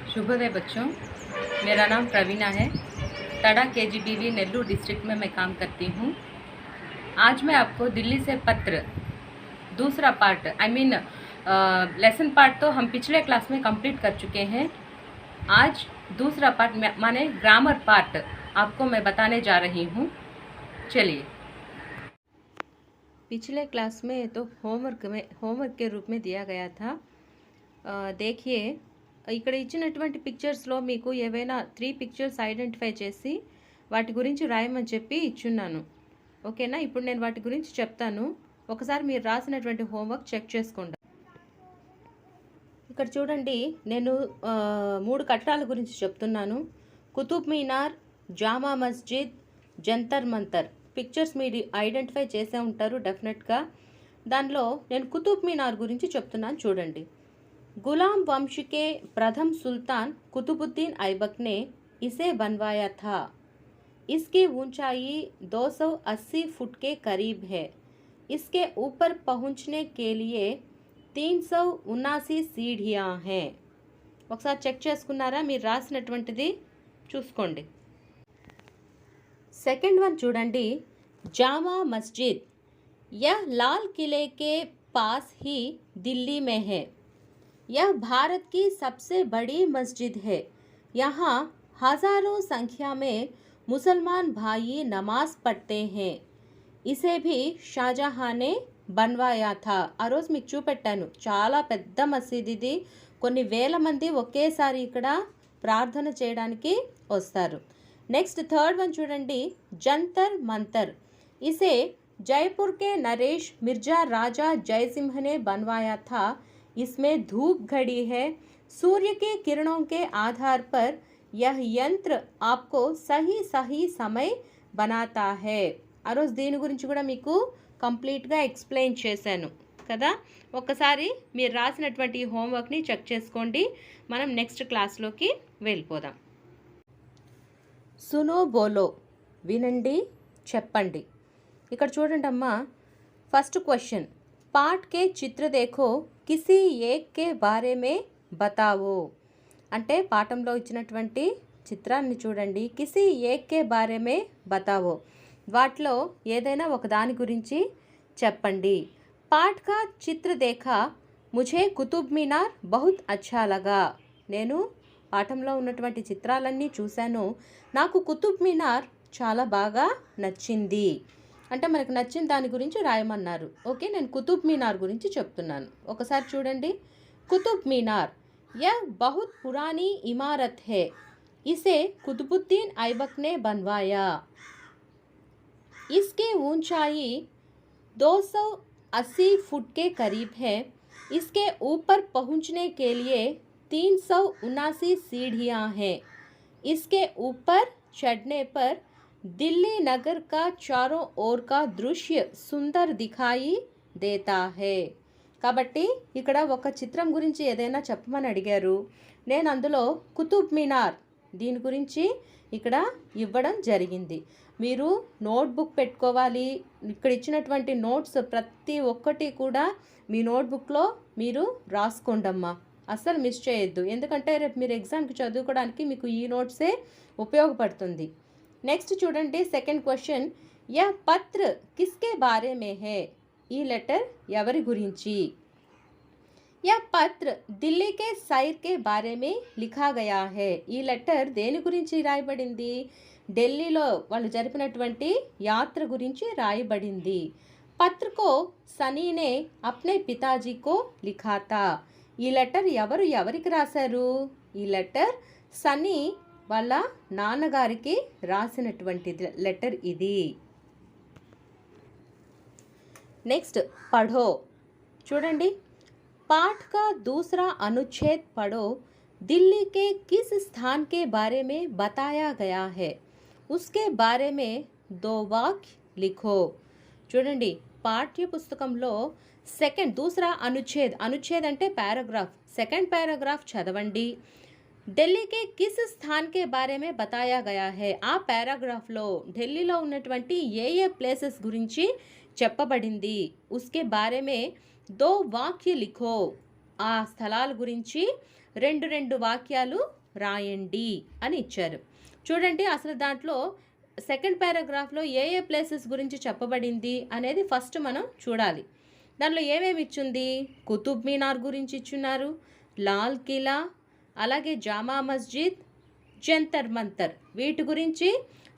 शुभोदय बच्चों, मेरा नाम प्रवीणा है। तड़ा केजीबीवी नेल्लूर डिस्ट्रिक्ट में मैं काम करती हूँ। आज मैं आपको दिल्ली से पत्र दूसरा पार्ट लेसन पार्ट तो हम पिछले क्लास में कंप्लीट कर चुके हैं। आज दूसरा पार्ट माने ग्रामर पार्ट आपको मैं बताने जा रही हूँ। चलिए, पिछले क्लास में तो होमवर्क के रूप में दिया गया था। देखिए, ఇక్కడ ఇచ్చినటువంటి పిక్చర్స్లో మీకు ఏవైనా 3 పిక్చర్స్ ఐడెంటిఫై చేసి వాటి గురించి రాయమని చెప్పి ఇచ్చున్నాను. ఓకేనా? ఇప్పుడు నేను వాటి గురించి చెప్తాను. ఒకసారి మీరు రాసినటువంటి హోంవర్క్ చెక్ చేసుకోండి. ఇక్కడ చూడండి, నేను 3 కట్టడాల గురించి చెప్తున్నాను. కుతుబ్ మీనార్, జామా మస్జిద్, జంతర్ మంతర్. పిక్చర్స్ మీరు ఐడెంటిఫై చేసే ఉంటారు డెఫినెట్గా. దానిలో నేను కుతుబ్ మీనార్ గురించి చెప్తున్నాను చూడండి. गुलाम वंश के प्रथम सुल्तान कुतुबुद्दीन ऐबक ने इसे बनवाया था। इसकी ऊंचाई 280 फुट के करीब है। इसके ऊपर पहुंचने के लिए 379 सीढ़ियां हैं। ఒకసారి చెక్ చేసుకున్నారా? మీరు రాసినటువంటిది చూసుకోండి. సెకండ్ వన్ చూడండి, जामा मस्जिद यह लाल किले के पास ही दिल्ली में है। यह भारत की सबसे बड़ी मस्जिद है। यहाँ हज़ारों संख्या में मुसलमान भाई नमाज पढ़ते हैं। इसे भी షాజహాన్ ने बनवाया था। ఆ రోజు మీకు చూపెట్టాను, చాలా పెద్ద మసీద్ ఇది. కొన్ని వేల మంది ఒకేసారి ఇక్కడ ప్రార్థన చేయడానికి వస్తారు. నెక్స్ట్ థర్డ్ వన్ చూడండి, జంతర్ మంతర్. इसे जयपुर के नरेश मिर्जा राजा जयसिंह ने बनवाया था। इसमें धूप घड़ी है। सूर्य के किरणों के आधार पर यह यंत्र आपको सही समय बनाता है। ఆ రోజు దీని గురించి కూడా మీకు కంప్లీట్గా ఎక్స్ప్లెయిన్ చేశాను కదా. ఒక్కసారి మీరు రాసినటువంటి హోంవర్క్ని చెక్ చేసుకోండి. మనం నెక్స్ట్ క్లాస్లోకి వెళ్ళిపోదాం. సునో బోలో, వినండి చెప్పండి. ఇక్కడ చూడండి అమ్మా, ఫస్ట్ క్వశ్చన్, పాఠ్ కే చిత్ర దేఖో కిసి ఏక్ కే బారే మే బతావో. అంటే పాఠంలో ఇచ్చినటువంటి చిత్రాన్ని చూడండి, కిసి ఏక్ కే బారే మే బతావో, వాటిలో ఏదైనా ఒక దాని గురించి చెప్పండి. పాఠ్ కా చిత్ర దేఖా ముఝే కుతుబ్ మీనార్ బహుత్ అచ్చా లగా. నేను పాఠంలో ఉన్నటువంటి చిత్రాలన్నీ చూశాను, నాకు కుతుబ్ మీనార్ చాలా బాగా నచ్చింది. అంటే మనకు నచ్చిన దాని గురించి రాయమన్నారు. ఓకే, నేను కుతుబ్ మీనార్ గురించి చెప్తున్నాను. ఒకసారి చూడండి, కుతుబ్ మీనార్ यह बहुत पुरानी इमारत है। इसे कुतुबुद्दीन ऐबक ने बनवाया। इसकी ऊंचाई 280 फुट के करीब है। इसके ऊपर पहुंचने के लिए 379 सीढ़ियां हैं। इसके ऊपर चढ़ने पर दिल्ली नगर का चारों ओर का दृश्य सुंदर दिखाई देता है। కాబట్టి ఇక్కడ ఒక చిత్రం గురించి ఏదైనా చెప్పమని అడిగారు. నేను అందులో కుతుబ్ మీనార్ దీని గురించి ఇక్కడ ఇవ్వడం జరిగింది. మీరు నోట్బుక్ పెట్టుకోవాలి. ఇక్కడ ఇచ్చినటువంటి నోట్స్ ప్రతి ఒక్కటి కూడా మీ నోట్బుక్లో మీరు రాసుకోండమ్మా, అస్సలు మిస్ చేయొద్దు. ఎందుకంటే రేపు మీరు ఎగ్జామ్కి చదువుకోవడానికి మీకు ఈ నోట్సే ఉపయోగపడుతుంది. నెక్స్ట్ చూడండి, సెకండ్ క్వశ్చన్, యహ్ పత్ర కిస్కే బారే మే హై. ఈ లెటర్ ఎవరి గురించి? యహ్ పత్ర ఢిల్లీ కే సైర్ కే బారే మే లిఖా గయా హై. ఈ లెటర్ దేని గురించి రాయబడింది? ఢిల్లీలో వాళ్ళు జరిపినటువంటి యాత్ర గురించి రాయబడింది. పత్ర కో సనీ నే అప్నే పితాజీ కో లిఖా తా. ఈ లెటర్ ఎవరికి రాశారు? ఈ లెటర్ సనీ వాళ్ళ నాన్నగారికి రాసినటువంటి లెటర్ ఇది. నెక్స్ట్ పढ़ो చూడండి, पाठ का दूसरा अनुच्छेद पढ़ो। दिल्ली के किस स्थान के बारे में बताया गया है? उसके बारे में 2 वाक्य लिखो. చూడండి, పాఠ్య పుస్తకంలో దూసరా అనుచ్ఛేద్ అంటే పారాగ్రాఫ్, సెకండ్ పారాగ్రాఫ్ చదవండి. ఢిల్లీ కే కిస్ స్థాన్ కే బారే మే బతాయా గయా హై. ఆ పారాగ్రాఫ్లో ఢిల్లీలో ఉన్నటువంటి ఏ ప్లేసెస్ గురించి చెప్పబడింది. ఉస్కే బారే మే 2 వాక్య లిఖో. ఆ స్థలాల గురించి 2 వాక్యాలు రాయండి అని ఇచ్చారు. చూడండి అసలు దాంట్లో సెకండ్ పారాగ్రాఫ్లో ఏ ఏ ప్లేసెస్ గురించి చెప్పబడింది అనేది ఫస్ట్ మనం చూడాలి. దానిలో ఏమేమి ఇచ్చింది? కుతుబ్ మీనార్ గురించి ఇచ్చున్నారు, లాల్ కిలా, అలాగే జామా మస్జిద్, జంతర్ మంతర్, వీటి గురించి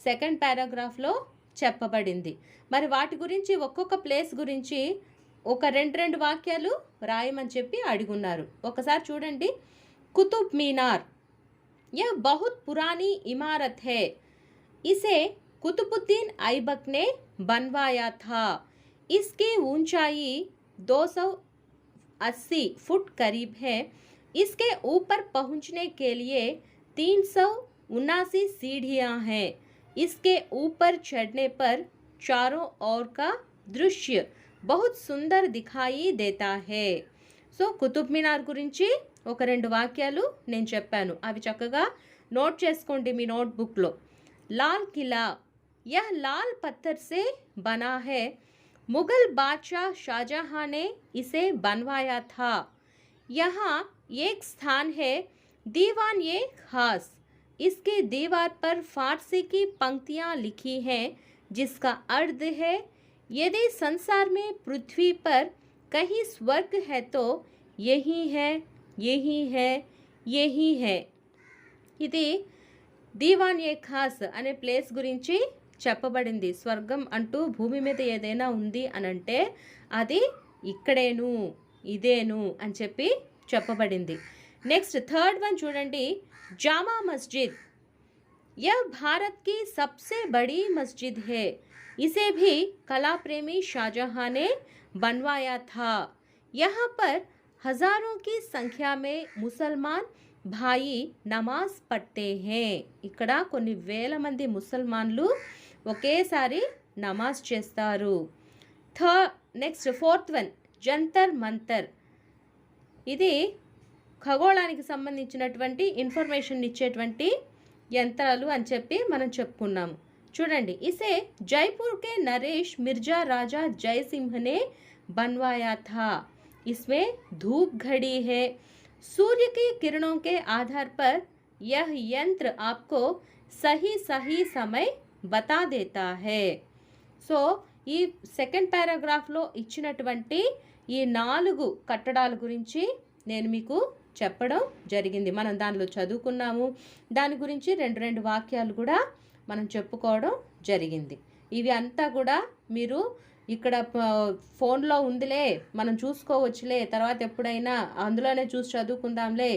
సెకండ్ పారాగ్రాఫ్లో చెప్పబడింది. మరి వాటి గురించి ఒక్కొక్క ప్లేస్ గురించి ఒక రెండు వాక్యాలు రాయమని చెప్పి అడుగున్నారు. ఒకసారి చూడండి. కుతుబ్ మీనార్ यह बहुत पुरानी इमारत है, इसे कुतुबुद्दीन ऐबक ने बनवाया था। इसकी ऊंचाई 280 फुट करीब है। इसके ऊपर पहुंचने के लिए 379 सीढ़ियां हैं। इसके ऊपर चढ़ने पर चारों ओर का दृश्य बहुत सुंदर दिखाई देता है। సో కుతుబ్ మినార్ గురించి ఒక రెండు వాక్యాలు నేను చెప్పాను, అవి చక్కగా నోట్ చేసుకోండి మీ నోట్బుక్లో. लाल किला यह लाल पत्थर से बना है। मुगल बादशाह शाहजहां ने इसे बनवाया था। यहाँ एक स्थान है दीवान ये खास। इसके दीवार पर फारसी की पंक्तियाँ लिखी हैं जिसका अर्थ है, यदि संसार में पृथ्वी पर कहीं स्वर्ग है तो यही है, यही है, यही है. ఇది దీవాన్ ఏ ఖాస్ అనే ప్లేస్ గురించి చెప్పబడింది. స్వర్గం అంటూ భూమి మీద ఏదైనా ఉంది అనంటే అది ఇక్కడేను, ఇదేను అని చెప్పి చెప్పబడింది. నెక్స్ట్ థర్డ్ వన్ చూడండి. జామా మస్జిద్ यह भारत की सबसे बड़ी मस्जिद है। इसे भी कला प्रेमी शाहजहां ने बनवाया था। यहाँ पर हजारों की संख्या में मुसलमान भाई नमाज पढ़ते हैं. ఇక్కడ కొన్ని వేల మంది ముసల్మాన్లు ఒకేసారి నమాజ్ చేస్తారు. Next fourth one Jantar Mantar. ఇది ఖగోళానికి సంబంధించినటువంటి ఇన్ఫర్మేషన్ ఇచ్చేటువంటి యంత్రాలు అని చెప్పి మనం చెప్పుకున్నాము. చూడండి. इसे जयपुर के नरेश मिर्जा राजा जयसिंह ने बनवाया था. इसमें धूप घड़ी है. सूर्य की किरणों के आधार पर यह यंत्र आपको सही सही समय बता देता है. సో ఈ సెకండ్ పారాగ్రాఫ్లో ఇచ్చినటువంటి ఈ 4 కట్టడాల గురించి నేను మీకు చెప్పడం జరిగింది. మనం దానిలో చదువుకున్నాము. దాని గురించి రెండు వాక్యాలు కూడా మనం చెప్పుకోవడం జరిగింది. ఇవి అంతా కూడా మీరు ఇక్కడ ఫోన్లో ఉందిలే, మనం చూసుకోవచ్చులే, తర్వాత ఎప్పుడైనా అందులోనే చూసి చదువుకుందాంలే,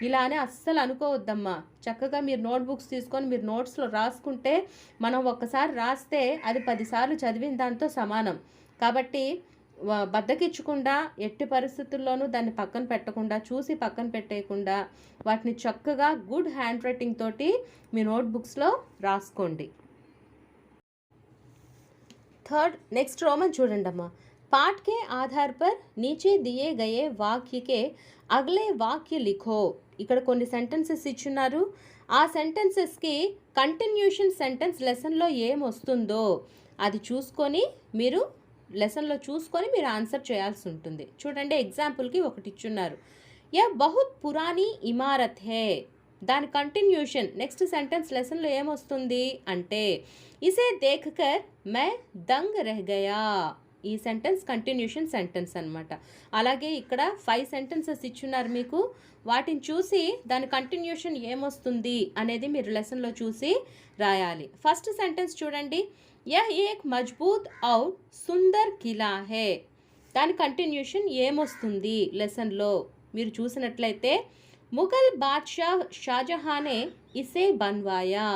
ఇలానే అస్సలు అనుకోవద్దమ్మా. చక్కగా మీరు నోట్బుక్స్ తీసుకొని మీరు నోట్స్లో రాసుకుంటే మనం ఒక్కసారి రాస్తే అది 10 సార్లు చదివిన దాంతో సమానం. కాబట్టి బద్దకిచ్చకుండా ఎట్టి పరిస్థితుల్లోనూ దాన్ని పక్కన పెట్టకుండా, చూసి పక్కన పెట్టేయకుండా వాటిని చక్కగా గుడ్ హ్యాండ్ రైటింగ్ తోటి మీ నోట్బుక్స్లో రాసుకోండి. थर्ड नेक्स्ट रोमन చూడండి అమ్మా. पाठ के आधार पर नीचे दिए गए वाक्य के अगले वाक्य लिखो. ఇక్కడ కొన్ని సెంటెన్సెస్ ఇచ్చున్నారు. ఆ సెంటెన్సెస్కి కంటిన్యూషన్ సెంటెన్స్ లెసన్లో ఏం వస్తుందో అది చూసుకొని మీరు లెసన్లో చూసుకొని మీరు ఆన్సర్ చేయాల్సి ఉంటుంది. చూడండి ఎగ్జాంపుల్కి ఒకటి ఇచ్చున్నారు. యా బహుత్ పురానీ ఇమారత్ హే. దాని కంటిన్యూషన్ నెక్స్ట్ సెంటెన్స్ లెసన్లో ఏమొస్తుంది అంటే ఇసే దేఖ్కర్ మే దంగ్ రెహ్ గయా. ఈ సెంటెన్స్ కంటిన్యూషన్ సెంటెన్స్ అనమాట. అలాగే ఇక్కడ 5 సెంటెన్సెస్ ఇచ్చున్నారు మీకు. వాటిని చూసి దాని కంటిన్యూషన్ ఏమొస్తుంది అనేది మీరు లెసన్లో చూసి రాయాలి. ఫస్ట్ సెంటెన్స్ చూడండి. యహ్ ఏక్ మజ్బూత్ ఔర్ సుందర్ కిలా హే. దాని కంటిన్యూషన్ ఏమొస్తుంది లెసన్లో మీరు చూసినట్లయితే ముఘల్ బాద్షాహ్ షాజహానే ఇసే బన్వాయా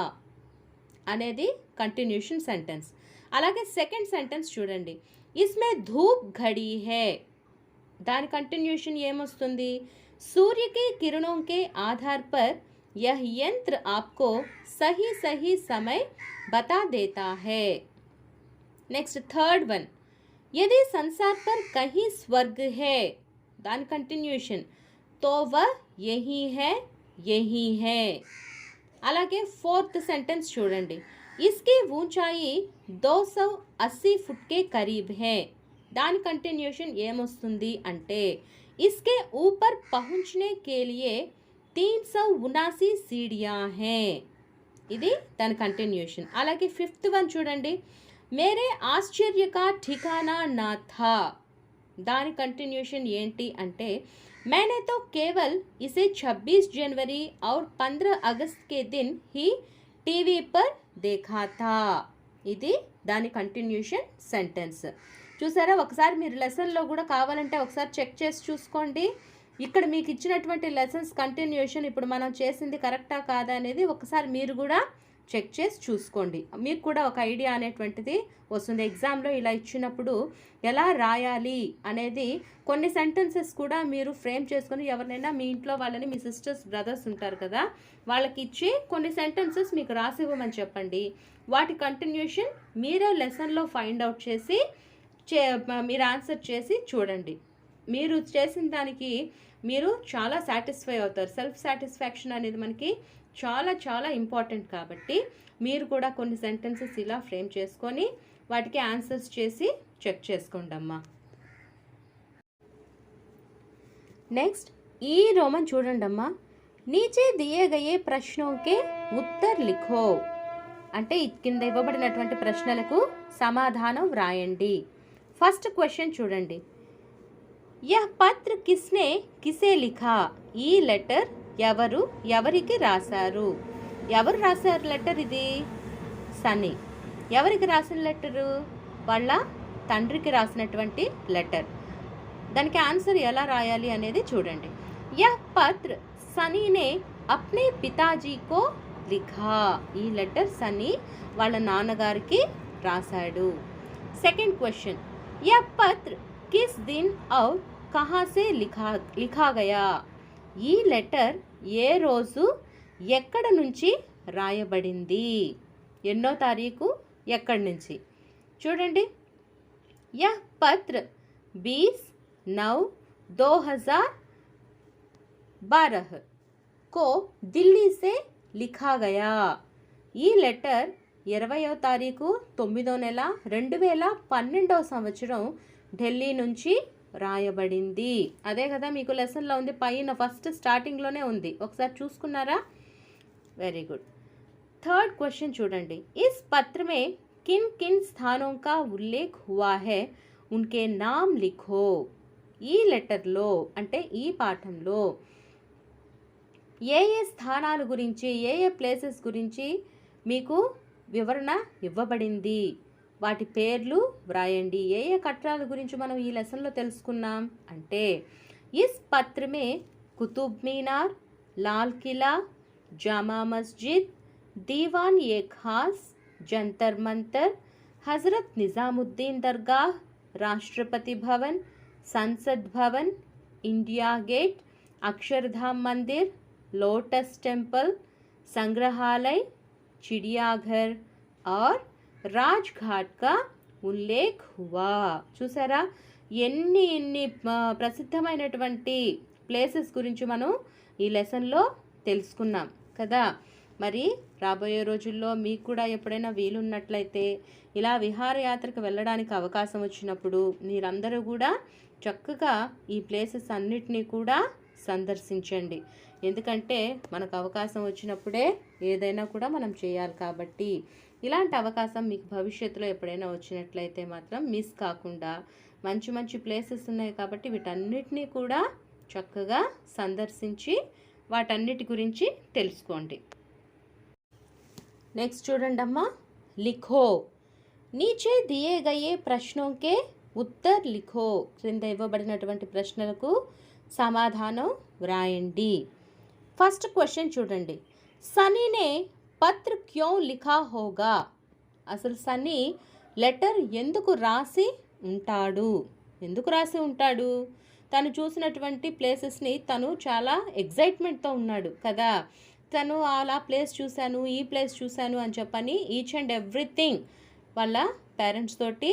అనేది కంటిన్యూషన్ సెంటెన్స్. అలాగే సెకండ్ సెంటెన్స్ చూడండి. ఇస్మే ధూప్ ఘడి హే. దాని కంటిన్యూషన్ ఏమొస్తుంది? सूर्य के किरणों के आधार पर यह यंत्र आपको सही सही समय बता देता है. Next third one. यदि संसार पर कहीं स्वर्ग है, दान कंटिन्यूशन, तो वह यही है, यही है. అలాగే ఫోర్త్ సెంటెన్స్ చూడండి. इसकी ऊंचाई 280 फुट के करीब है. దాని కంటిన్యూషన్ ఏమొస్తుంది అంటే इसके ऊपर पहुंचने के लिए 379 सीढ़ियां हैं. ఇది దాని కంటిన్యూషన్. అలాగే ఫిఫ్త్ వన్ చూడండి. మేరే ఆశ్చర్య కా ठिकाना ना था. దాని కంటిన్యూషన్ ఏంటి అంటే मैंने तो केवल इसे 26 जनवरी और 15 अगस्त के दिन ही टीवी पर देखा था. ఇది దాని కంటిన్యూషన్ సెంటెన్స్. చూసారా, ఒకసారి మీరు లెసన్లో కూడా కావాలంటే ఒకసారి చెక్ చేసి చూసుకోండి. ఇక్కడ మీకు ఇచ్చినటువంటి లెసన్స్ కంటిన్యూషన్ ఇప్పుడు మనం చేసింది కరెక్టా కాదా అనేది ఒకసారి మీరు కూడా చెక్ చేసి చూసుకోండి. మీకు కూడా ఒక ఐడియా అనేటువంటిది వస్తుంది. ఎగ్జామ్లో ఇలా ఇచ్చినప్పుడు ఎలా రాయాలి అనేది కొన్ని సెంటెన్సెస్ కూడా మీరు ఫ్రేమ్ చేసుకొని ఎవరినైనా మీ ఇంట్లో వాళ్ళని, మీ సిస్టర్స్ బ్రదర్స్ ఉంటారు కదా, వాళ్ళకి ఇచ్చి కొన్ని సెంటెన్సెస్ మీకు రాసివ్వమని చెప్పండి. వాటి కంటిన్యూషన్ మీరే లెసన్లో ఫైండ్ అవుట్ చేసి మీరు ఆన్సర్ చేసి చూడండి. మీరు చేసిన దానికి మీరు చాలా సాటిస్ఫై అవుతారు. సెల్ఫ్ సాటిస్ఫాక్షన్ అనేది మనకి చాలా చాలా ఇంపార్టెంట్. కాబట్టి మీరు కూడా కొన్ని సెంటెన్సెస్ ఇలా ఫ్రేమ్ చేసుకొని వాటికి ఆన్సర్స్ చేసి చెక్ చేసుకోండి అమ్మా. నెక్స్ట్ ఈ రోమన్ చూడండి అమ్మా. నీచే దియే గయే ప్రశ్నోకే ఉత్తర్ లిఖో. అంటే కింద ఇవ్వబడినటువంటి ప్రశ్నలకు సమాధానం వ్రాయండి. ఫస్ట్ క్వశ్చన్ చూడండి. యహ్ పత్ర కిస్నే కిసే లిఖా. ఈ లెటర్ ఎవరికి రాశారు? ఎవరు రాశారు లెటర్? ఇది సన్నీ. ఎవరికి రాసిన లెటరు? వాళ్ళ తండ్రికి రాసినటువంటి లెటర్. దానికి ఆన్సర్ ఎలా రాయాలి అనేది చూడండి. యహ్ పత్ర సనీనే అప్నే పితాజీకో లిఖా. ఈ లెటర్ సన్నీ వాళ్ళ నాన్నగారికి రాశాడు. Second question. యహ్ పత్ర కిస్ దిన్ ఔర్ కహా సే లిఖా గయా. ఈ లెటర్ ఏ రోజు ఎక్కడ నుంచి రాయబడింది? ఎన్నో తారీఖు, ఎక్కడి నుంచి? చూడండి. యహ్ పత్ర 20/9/2012 को दिल्ली से लिखा गया. ఈ లెటర్ 20వ తారీఖు 9వ నెల 2012వ సంవత్సరం ఢిల్లీ నుంచి రాయబడింది. అదే కదా మీకు లెసన్లో ఉంది, పైన ఫస్ట్ స్టార్టింగ్లోనే ఉంది. ఒకసారి చూసుకున్నారా? Very good. థర్డ్ క్వశ్చన్ చూడండి. ఇస్ పత్ర మే కిన్ కిన్ స్థానోं का उल्लेख हुआ है उनके नाम लिखो. ఈ లెటర్లో అంటే ఈ పాఠంలో ఏ స్థానాల గురించి, ఏ ప్లేసెస్ గురించి మీకు వివరణ ఇవ్వబడింది, వాటి పేర్లు వ్రాయండి. ఏ కట్టడాల గురించి మనం ఈ లెసన్లో తెలుసుకున్నాం అంటే ఇస్ పత్ర మే Qutub Minar, Lal Qila, Jama Masjid, Diwan e Khas, Jantar Mantar, Hazrat Nizamuddin Dargah, Rashtrapati Bhavan, Sansad Bhavan, India gate, Akshardham Mandir, lotus temple, సంగ్రహాలయ, चिड़ियाघर और రాజ్ఘాట్ కా ఉల్లేఖ్ హువా. చూసారా, ఎన్ని ప్రసిద్ధమైనటువంటి ప్లేసెస్ గురించి మనం ఈ లెసన్లో తెలుసుకున్నాం కదా. మరి రాబోయే రోజుల్లో మీకు కూడా ఎప్పుడైనా వీలున్నట్లయితే ఇలా విహారయాత్రకు వెళ్ళడానికి అవకాశం వచ్చినప్పుడు మీరందరూ కూడా చక్కగా ఈ ప్లేసెస్ అన్నిటినీ కూడా సందర్శించండి. ఎందుకంటే మనకు అవకాశం వచ్చినప్పుడే ఏదైనా కూడా మనం చేయాలి. కాబట్టి ఇలాంటి అవకాశం మీకు భవిష్యత్తులో ఎప్పుడైనా వచ్చినట్లయితే మాత్రం మిస్ కాకుండా, మంచి మంచి ప్లేసెస్ ఉన్నాయి కాబట్టి వీటన్నిటినీ కూడా చక్కగా సందర్శించి వాటన్నిటి గురించి తెలుసుకోండి. నెక్స్ట్ చూడండి అమ్మా. లిఖో. నీచే దియే గయే ప్రశ్నోకే ఉత్తర్ లిఖో. క్రింద ఇవ్వబడినటువంటి ప్రశ్నలకు సమాధానం వ్రాయండి. ఫస్ట్ క్వశ్చన్ చూడండి. సనీనే పత్ర క్యో లిఖా హోగా. అసలు సన్నీ లెటర్ ఎందుకు రాసి ఉంటాడు? తను చూసినటువంటి ప్లేసెస్ని తను చాలా ఎగ్జైట్మెంట్తో ఉన్నాడు కదా. తను అలా ప్లేస్ చూశాను, ఈ ప్లేస్ చూశాను అని చెప్పని ఈచ్ అండ్ ఎవ్రీథింగ్ వాళ్ళ పేరెంట్స్ తోటి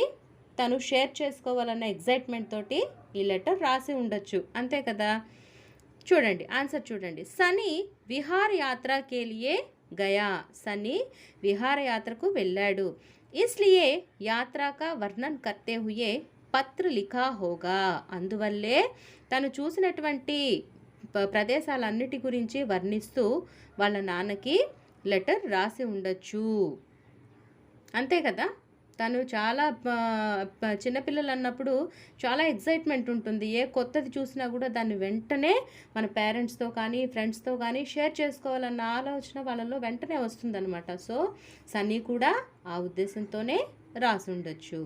తను షేర్ చేసుకోవాలన్న ఎగ్జైట్మెంట్ తోటి ఈ లెటర్ రాసి ఉండొచ్చు, అంతే కదా. చూడండి ఆన్సర్ చూడండి. సనీ విహార యాత్ర కే లియే గయా. సన్నీ విహారయాత్రకు వెళ్ళాడు. ఇస్లియే యాత్ర కా వర్ణన్ కర్తే హుయే పత్ర లిఖా హోగా. అందువల్లే తను చూసినటువంటి ప్రదేశాలన్నిటి గురించి వర్ణిస్తూ వాళ్ళ నాన్నకి లెటర్ రాసి ఉండొచ్చు. అంతే కదా. తను చాలా చిన్నపిల్లలు అన్నప్పుడు చాలా ఎక్సైట్మెంట్ ఉంటుంది. ఏ కొత్తది చూసినా కూడా దాన్ని వెంటనే మన పేరెంట్స్తో కానీ ఫ్రెండ్స్తో కానీ షేర్ చేసుకోవాలన్న ఆలోచన వాళ్ళలో వెంటనే వస్తుందన్నమాట. సో సన్నీ కూడా ఆ ఉద్దేశంతోనే రాసి ఉండొచ్చు.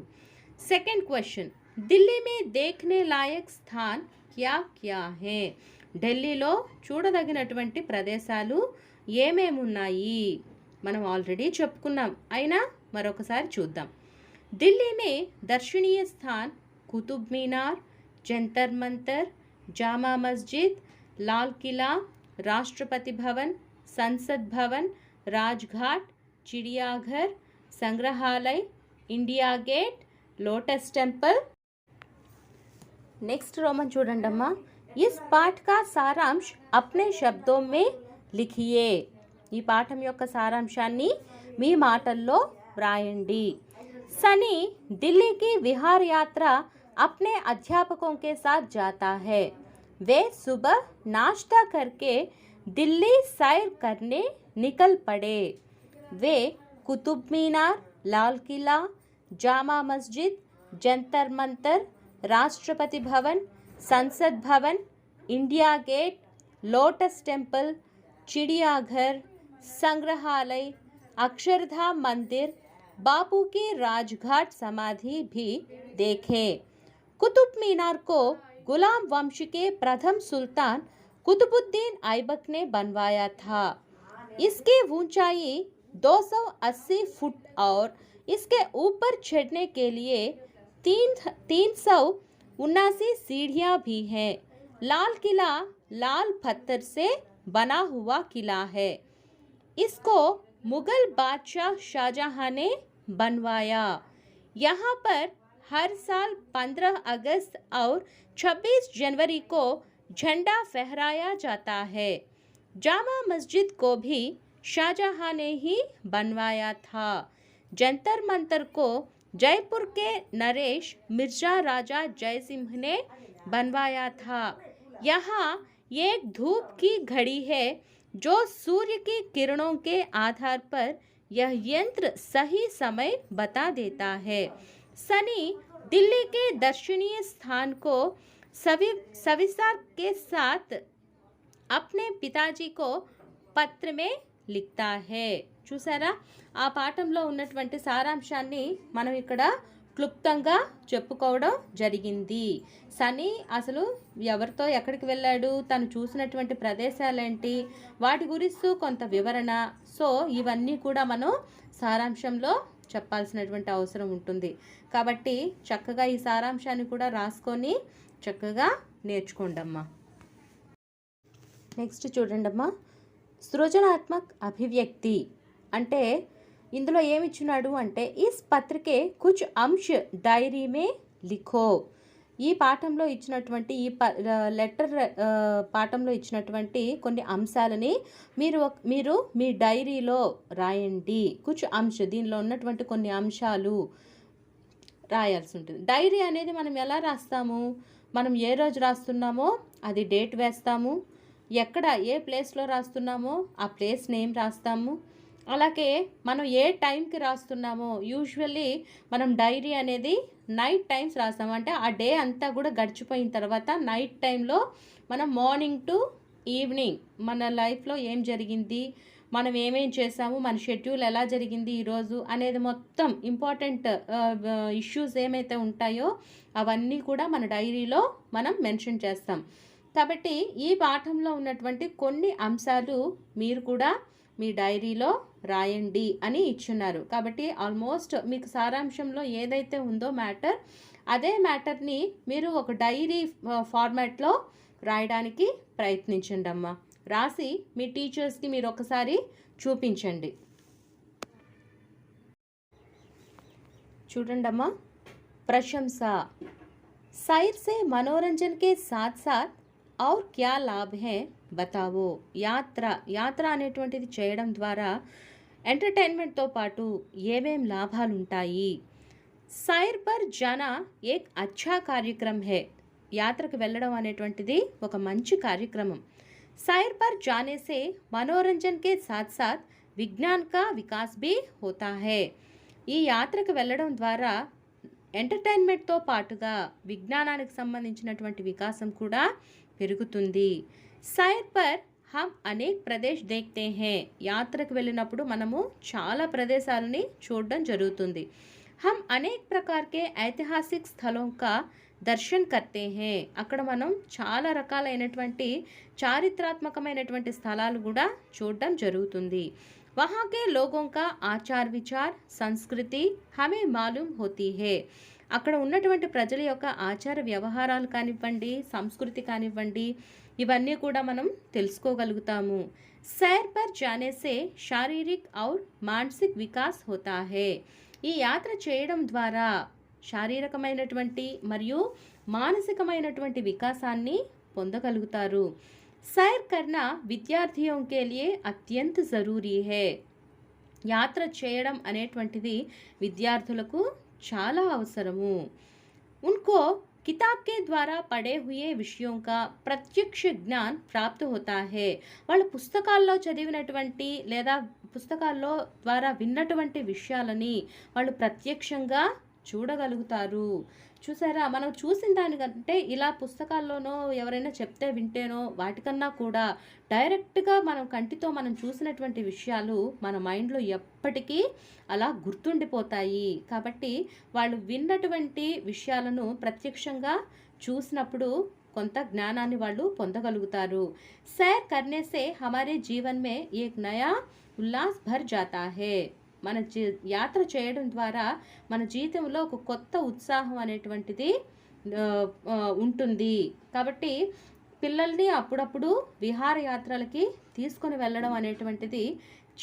సెకండ్ క్వశ్చన్, ఢిల్లీ మే దేఖ్నే లాయక్ స్థాన్ క్యా క్యా హే? ఢిల్లీలో చూడదగినటువంటి ప్రదేశాలు ఏమేమి ఉన్నాయి? మనం ఆల్రెడీ చెప్పుకున్నాం, అయినా మరొకసారి చూద్దాం. दिल्ली में दर्शनीय स्थान कुतुब मीनार, जंतर मंतर, जामा मस्जिद, लाल किला, राष्ट्रपति भवन, संसद भवन, राजघाट, चिड़ियाघर, संग्रहालय, India gate, lotus temple. Next Roman चूडंडम्मा, इस पाठ का सारांश अपने शब्दों में लिखिए. ఈ పాఠం యొక్క సారాంశాన్ని మీ మాటల్లో వ్రాయండి. सनी दिल्ली की विहार यात्रा अपने अध्यापकों के साथ जाता है. वे सुबह नाश्ता करके दिल्ली सैर करने निकल पड़े. वे कुतुब मीनार, लाल किला, जामा मस्जिद, जंतर मंतर, राष्ट्रपति भवन, संसद भवन, इंडिया गेट, लोटस टेंपल, चिड़ियाघर, संग्रहालय, अक्षरधाम मंदिर, बापू की राजघाट समाधि भी देखे. कुतुब मीनार को गुलाम वंश के प्रथम सुल्तान कुतुबुद्दीन ऐबक ने बनवाया था. इसकी ऊंचाई 280 फुट और इसके ऊपर चढ़ने के लिए 379 सीढ़ियां भी हैं. लाल किला लाल पत्थर से बना हुआ किला है. इसको मुगल बादशाह शाहजहां ने बनवाया. यहाँ पर हर साल 15 अगस्त और 26 जनवरी को झंडा फहराया जाता है. जामा मस्जिद को भी शाहजहां ने ही बनवाया था. जंतर मंतर को जयपुर के नरेश मिर्जा राजा जयसिंह ने बनवाया था. यहाँ एक धूप की घड़ी है जो सूर्य की किरणों के आधार पर यह यंत्र सही समय बता देता है. सनी दिल्ली के दर्शनीय स्थान को सविस्तार के साथ अपने पिताजी को పత్ర మే లిఖతా హే. చూసారా, ఆ పాఠంలో ఉన్నటువంటి సారాంశాన్ని మనం ఇక్కడ క్లుప్తంగా చెప్పుకోవడం జరిగింది. సనీ అసలు ఎవరితో ఎక్కడికి వెళ్ళాడు, తను చూసినటువంటి ప్రదేశాలేంటి, వాటి గురించి కొంత వివరణ. సో ఇవన్నీ కూడా మనం సారాంశంలో చెప్పాల్సినటువంటి అవసరం ఉంటుంది. కాబట్టి చక్కగా ఈ సారాంశాన్ని కూడా రాసుకొని చక్కగా నేర్చుకోండమ్మా. నెక్స్ట్ చూడండమ్మా, సృజనాత్మక అభివ్యక్తి అంటే ఇందులో ఏమిచ్చున్నాడు అంటే ఇస్ పత్రికే కుచ్ అంశ డైరీ మే లిఖో. ఈ పాఠంలో ఇచ్చినటువంటి లెటర్ పాఠంలో ఇచ్చినటువంటి కొన్ని అంశాలని మీరు మీ డైరీలో రాయండి. కుచ్ అంశ, దీనిలో ఉన్నటువంటి కొన్ని అంశాలు రాయాల్సి ఉంటుంది. డైరీ అనేది మనం ఎలా రాస్తాము, మనం ఏ రోజు రాస్తున్నామో అది డేట్ వేస్తాము, ఎక్కడ ఏ ప్లేస్లో రాస్తున్నామో ఆ ప్లేస్ నేమ్ రాస్తాము. అలాగే మనం ఏ టైంకి రాస్తున్నామో, యూజువల్లీ మనం డైరీ అనేది నైట్ టైమ్స్ రాస్తాము. అంటే ఆ డే అంతా కూడా గడిచిపోయిన తర్వాత నైట్ టైంలో మనం మార్నింగ్ టు ఈవినింగ్ మన లైఫ్లో ఏం జరిగింది, మనం ఏమేం చేసాము, మన షెడ్యూల్ ఎలా జరిగింది ఈరోజు అనేది మొత్తం ఇంపార్టెంట్ ఇష్యూస్ ఏమైతే ఉంటాయో అవన్నీ కూడా మన డైరీలో మనం మెన్షన్ చేస్తాం. కాబట్టి ఈ పాఠంలో ఉన్నటువంటి కొన్ని అంశాలు మీరు కూడా మీ డైరీలో రాయండి అని ఇచ్చున్నారు. కాబట్టి ఆల్మోస్ట్ మీకు సారాంశంలో ఏదైతే ఉందో మ్యాటర్, అదే మ్యాటర్ని మీరు ఒక డైరీ ఫార్మాట్లో రాయడానికి ప్రయత్నించండి అమ్మా. రాసి మీ టీచర్స్కి మీరు ఒకసారి చూపించండి. చూడండి అమ్మా, ప్రశంస. సైర్ సే మనోరంజన్ కే సాత్ సాత్ और क्या लाभ है बताओ. యాత్ర అనేటువంటిది చేయడం ద్వారా ఎంటర్టైన్మెంట్తో పాటు ఏమేం లాభాలు ఉంటాయి. సైర్ పర్ జానా ఏక్ అచ్చా కార్యక్రమం హే. యాత్రకు వెళ్ళడం అనేటువంటిది ఒక మంచి కార్యక్రమం. सैर पर जाने से मनोरंजन के साथ साथ विज्ञान का विकास भी होता है। ఈ యాత్రకు వెళ్ళడం ద్వారా ఎంటర్టైన్మెంట్తో పాటుగా విజ్ఞానానికి సంబంధించినటువంటి వికాసం కూడా పెరుగుతుంది। సైర్ పర్ హమ్ అనేక్ ప్రదేశ్ దేఖ్తే హే, యాత్రకు వెళ్ళినప్పుడు మనము చాలా ప్రదేశాలని చూడడం జరుగుతుంది। हम अनेक प्रकार के ऐतिहासिक స్థలం का దర్శన్ కర్తే హే, అక్కడ మనం చాలా రకాలైనటువంటి చారిత్రాత్మకమైనటువంటి స్థలాలు కూడా చూడడం జరుగుతుంది। वहाँ के लोगों का आचार विचार संस्कृति हमें मालूम होती है, అక్కడ ఉన్నటువంటి ప్రజల యొక్క ఆచార వ్యవహారాలు కానివ్వండి, సంస్కృతి కానివ్వండి, ఇవన్నీ కూడా మనం తెలుసుకోగలుగుతాము। सैर पर जाने से शारीरिक और मानसिक विकास होता है, ఈ యాత్ర చేయడం ద్వారా శారీరకమైనటువంటి మరియు మానసికమైనటువంటి వికాసాన్ని పొందగలుగుతారు। सैर करना विद्यार्थियों के लिए अत्यंत ज़रूरी है, యాత్ర చేయడం అనేటువంటిది విద్యార్థులకు చాలా అవసరము। उनको किताब के द्वारा पढ़े हुए विषयों का प्रत्यक्ष ज्ञान प्राप्त होता है, వాళ్ళు పుస్తకాల్లో చదివినటువంటి లేదా పుస్తకాల్లో ద్వారా విన్నటువంటి విషయాలని వాళ్ళు ప్రత్యక్షంగా చూడగలుగుతారు। చూసారా, మనం చూసిన దానికంటే ఇలా పుస్తకాల్లోనో ఎవరైనా చెప్తే వింటేనో వాటికన్నా కూడా డైరెక్ట్గా మనం కంటితో మనం చూసినటువంటి విషయాలు మన మైండ్లో ఎప్పటికీ అలా గుర్తుండిపోతాయి। కాబట్టి వాళ్ళు విన్నటువంటి విషయాలను ప్రత్యక్షంగా చూసినప్పుడు కొంత జ్ఞానాన్ని వాళ్ళు పొందగలుగుతారు। सैर करने से हमारे जीवन में एक नया उल्लास भर जाता है, మన యాత్ర చేయడం ద్వారా మన జీవితంలో ఒక కొత్త ఉత్సాహం అనేటువంటిది ఉంటుంది। కాబట్టి పిల్లల్ని అప్పుడప్పుడు విహారయాత్రలకి తీసుకొని వెళ్ళడం అనేటువంటిది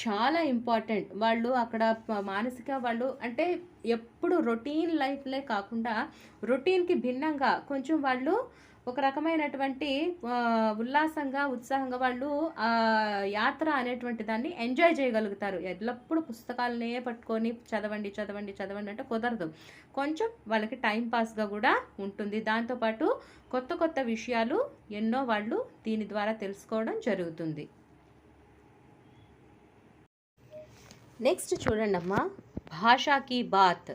చాలా ఇంపార్టెంట్। వాళ్ళు అక్కడ మానసిక వాళ్ళు అంటే ఎప్పుడు రొటీన్ లైఫ్లే కాకుండా రొటీన్కి భిన్నంగా కొంచెం వాళ్ళు ఒక రకమైనటువంటి ఉల్లాసంగా ఉత్సాహంగా వాళ్ళు యాత్ర అనేటువంటి దాన్ని ఎంజాయ్ చేయగలుగుతారు। ఎల్లప్పుడూ పుస్తకాలనే పట్టుకొని చదవండి చదవండి చదవండి అంటే కుదరదు, కొంచెం వాళ్ళకి టైం పాస్గా కూడా ఉంటుంది। దాంతోపాటు కొత్త కొత్త విషయాలు ఎన్నో వాళ్ళు దీని ద్వారా తెలుసుకోవడం జరుగుతుంది। నెక్స్ట్ చూడండి అమ్మా, భాషాకి బాత్।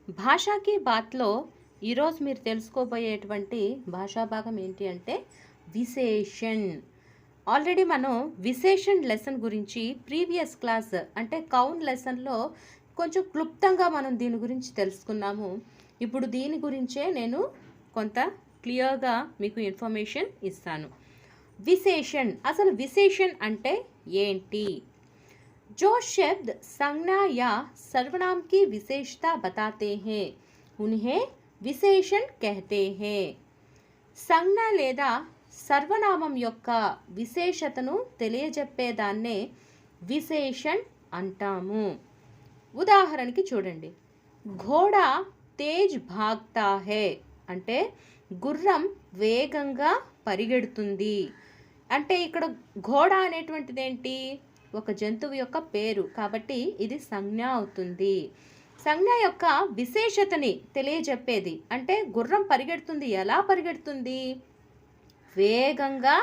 భాషాకి బాత్లో ఈరోజు మీరు తెలుసుకోబోయేటువంటి భాషా భాగం ఏంటి అంటే విశేషణ్। ఆల్రెడీ మనం విశేషణ్ లెసన్ గురించి ప్రీవియస్ క్లాస్ అంటే కౌన్ లెసన్లో కొంచెం క్లుప్తంగా మనం దీని గురించి తెలుసుకున్నాము। ఇప్పుడు దీని గురించే నేను కొంత క్లియర్గా మీకు ఇన్ఫర్మేషన్ ఇస్తాను। విశేషణ్, అసలు విశేషణ్ అంటే ఏంటి? जो शब्द संज्ञा या सर्वनाम की विशेषता बताते हैं उन्हें విశేషణ్ कहते हैं। సంజ్ఞ లేదా సర్వనామం యొక్క విశేషతను తెలియజెప్పేదాన్నే విశేషణ్ అంటాము। ఉదాహరణకి చూడండి, ఘోడా తేజ్ భాగ్తా హై అంటే గుర్రం వేగంగా పరిగెడుతుంది। అంటే ఇక్కడ ఘోడా అనేటువంటిది ఏంటి? ఒక జంతువు యొక్క పేరు, కాబట్టి ఇది సంజ్ఞ అవుతుంది। సంజ్ఞ యొక్క విశేషతని తెలియజెప్పేది అంటే గుర్రం పరిగెడుతుంది, ఎలా పరిగెడుతుంది? వేగంగా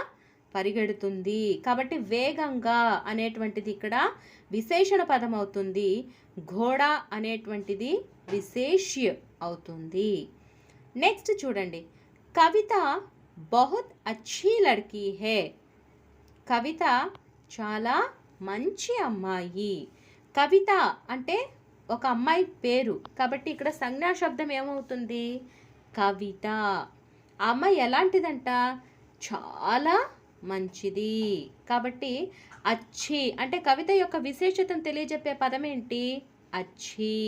పరిగెడుతుంది, కాబట్టి వేగంగా అనేటువంటిది ఇక్కడ విశేషణ పదం అవుతుంది। ఘోడా అనేటువంటిది విశేష్య అవుతుంది। నెక్స్ట్ చూడండి, కవిత బహుత్ అచ్చీ లడ్కీ హై, కవిత చాలా మంచి అమ్మాయి। కవిత అంటే ఒక అమ్మాయి పేరు, కాబట్టి ఇక్కడ సంజ్ఞా శబ్దం ఏమవుతుంది? కవిత। ఆ అమ్మాయి ఎలాంటిదంట? చాలా మంచిది, కాబట్టి అచ్చి అంటే కవిత యొక్క విశేషతను తెలియజెప్పే పదం ఏంటి? అచ్చి,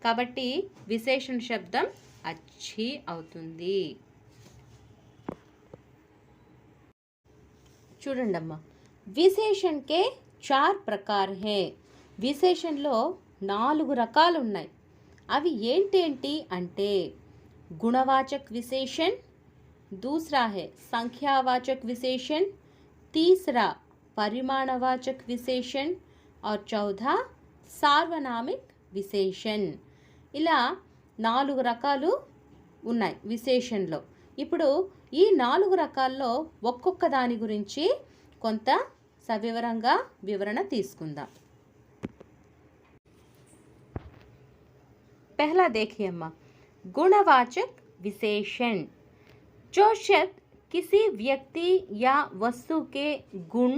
కాబట్టి విశేషణ శబ్దం అచ్చి అవుతుంది। చూడండి అమ్మా, విశేషణ్ కే 4 ప్రకార్ హై, విశేషణలో 4 రకాలు ఉన్నాయి। అవి ఏంటేంటి అంటే గుణవాచక్ విశేషణ్, दूसरा है संख्यावाचक विशेषण, तीसरा परिमाणवाचक विशेषण और चौथा सार्वनामिक विशेषण। ఇలా 4 రకాలు ఉన్నాయి విశేషణలో। ఇప్పుడు ఈ 4 రకాల్లో ఒక్కొక్క దాని గురించి కొంత సవివరంగా వివరణ తీసుకుందాం. पहला देखिए अम्मा, गुणवाचक विशेषण. जो शब्द किसी व्यक्ति या वस्तु के गुण,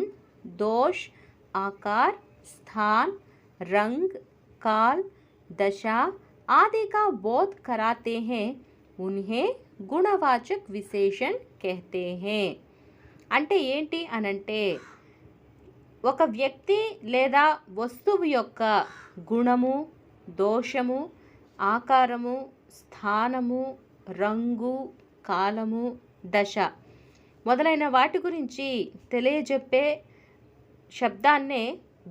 दोष, आकार, स्थान, रंग, काल, दशा आदि का बोध कराते हैं उन्हें गुणवाचक विशेषण कहते हैं. అంటే ఏంటి అనంటే ఒక వ్యక్తి లేదా వస్తువు యొక్క గుణము, దోషము, ఆకారము, స్థానము, రంగు, కాలము, దశ మొదలైన వాటి గురించి తెలియజెప్పే శబ్దాన్నే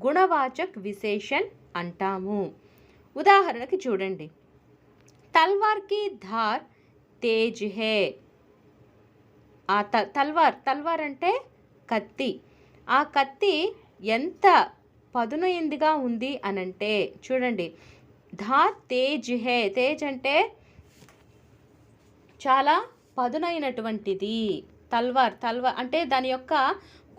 గుణవాచక్ విశేషణ్ అంటాము. ఉదాహరణకి చూడండి, తల్వార్ కి ధార్ తేజ్ హే. ఆ తల్వార్ అంటే కత్తి. ఆ కత్తి ఎంత పదునైందిగా ఉంది అనంటే చూడండి, ధార్ తేజ్ హే. తేజ్ అంటే చాలా పదునైనటువంటిది. తల్వార్ అంటే దాని యొక్క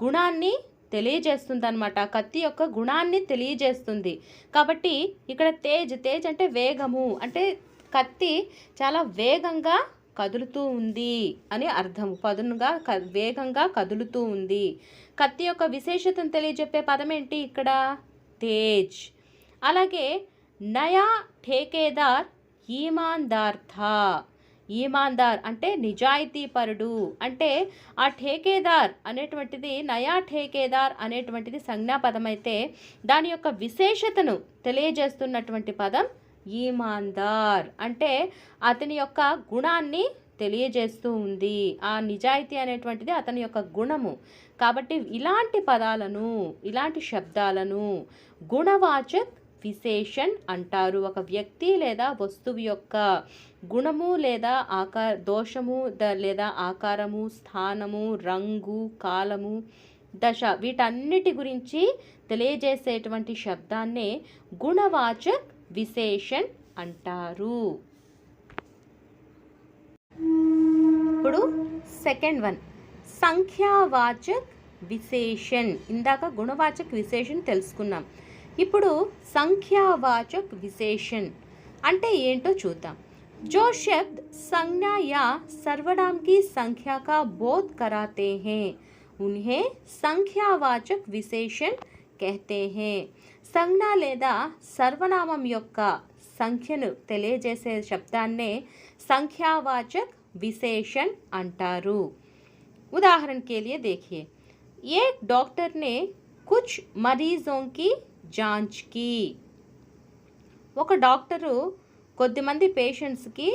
గుణాన్ని తెలియజేస్తుంది అనమాట. కత్తి యొక్క గుణాన్ని తెలియజేస్తుంది. కాబట్టి ఇక్కడ తేజ్ అంటే వేగము, అంటే కత్తి చాలా వేగంగా కదులుతూ ఉంది అని అర్థం. పదునుగా వేగంగా కదులుతూ ఉంది. కత్తి యొక్క విశేషతను తెలియజెప్పే పదం ఏంటి ఇక్కడ? తేజ్. అలాగే నయా ఠేకేదార్ ఈమాన్దార్ థా. ఈమాన్దార్ అంటే నిజాయితీపరుడు. అంటే ఆ ఠేకేదార్ అనేటువంటిది, నయా ఠేకేదార్ అనేటువంటిది సంజ్ఞాపదం అయితే దాని యొక్క విశేషతను తెలియజేస్తున్నటువంటి పదం ఈమాన్దార్. అంటే అతని యొక్క గుణాన్ని తెలియజేస్తూ ఉంది. ఆ నిజాయితీ అనేటువంటిది అతని యొక్క గుణము. కాబట్టి ఇలాంటి పదాలను, ఇలాంటి శబ్దాలను గుణవాచక్ విశేషణ్ అంటారు. ఒక వ్యక్తి లేదా వస్తువు యొక్క గుణము లేదా దోషము లేదా ఆకారము, స్థానము, రంగు, కాలము, దశ వీటన్నిటి గురించి తెలియజేసేటువంటి శబ్దాన్నే గుణవాచక్ విశేషణ్ అంటారు. ఇప్పుడు సెకండ్ వన్, సంఖ్యావాచక్ విశేషణ్. ఇందాక గుణవాచక్ విశేషణ్ తెలుసుకున్నాం. ఇప్పుడు సంఖ్యావాచక్ విశేషణ్ అంటే ఏంటో చూద్దాం. जो शब्द संज्ञा या सर्वनाम की संख्या का बोध कराते हैं उन्हें సంఖ్యావాచక్ విశేషణ్ कहते हैं. సంజ్ఞ లేదా సర్వనామం యొక్క సంఖ్యను తెలియజేసే శబ్దాన్నే సంఖ్యావాచక్ विशेषण अंटारू. उदाहरण के लिए देखिए, एक डॉक्टर ने कुछ मरीजों की जांच की. ఒక డాక్టరు కొద్దిమంది పేషెంట్స్కి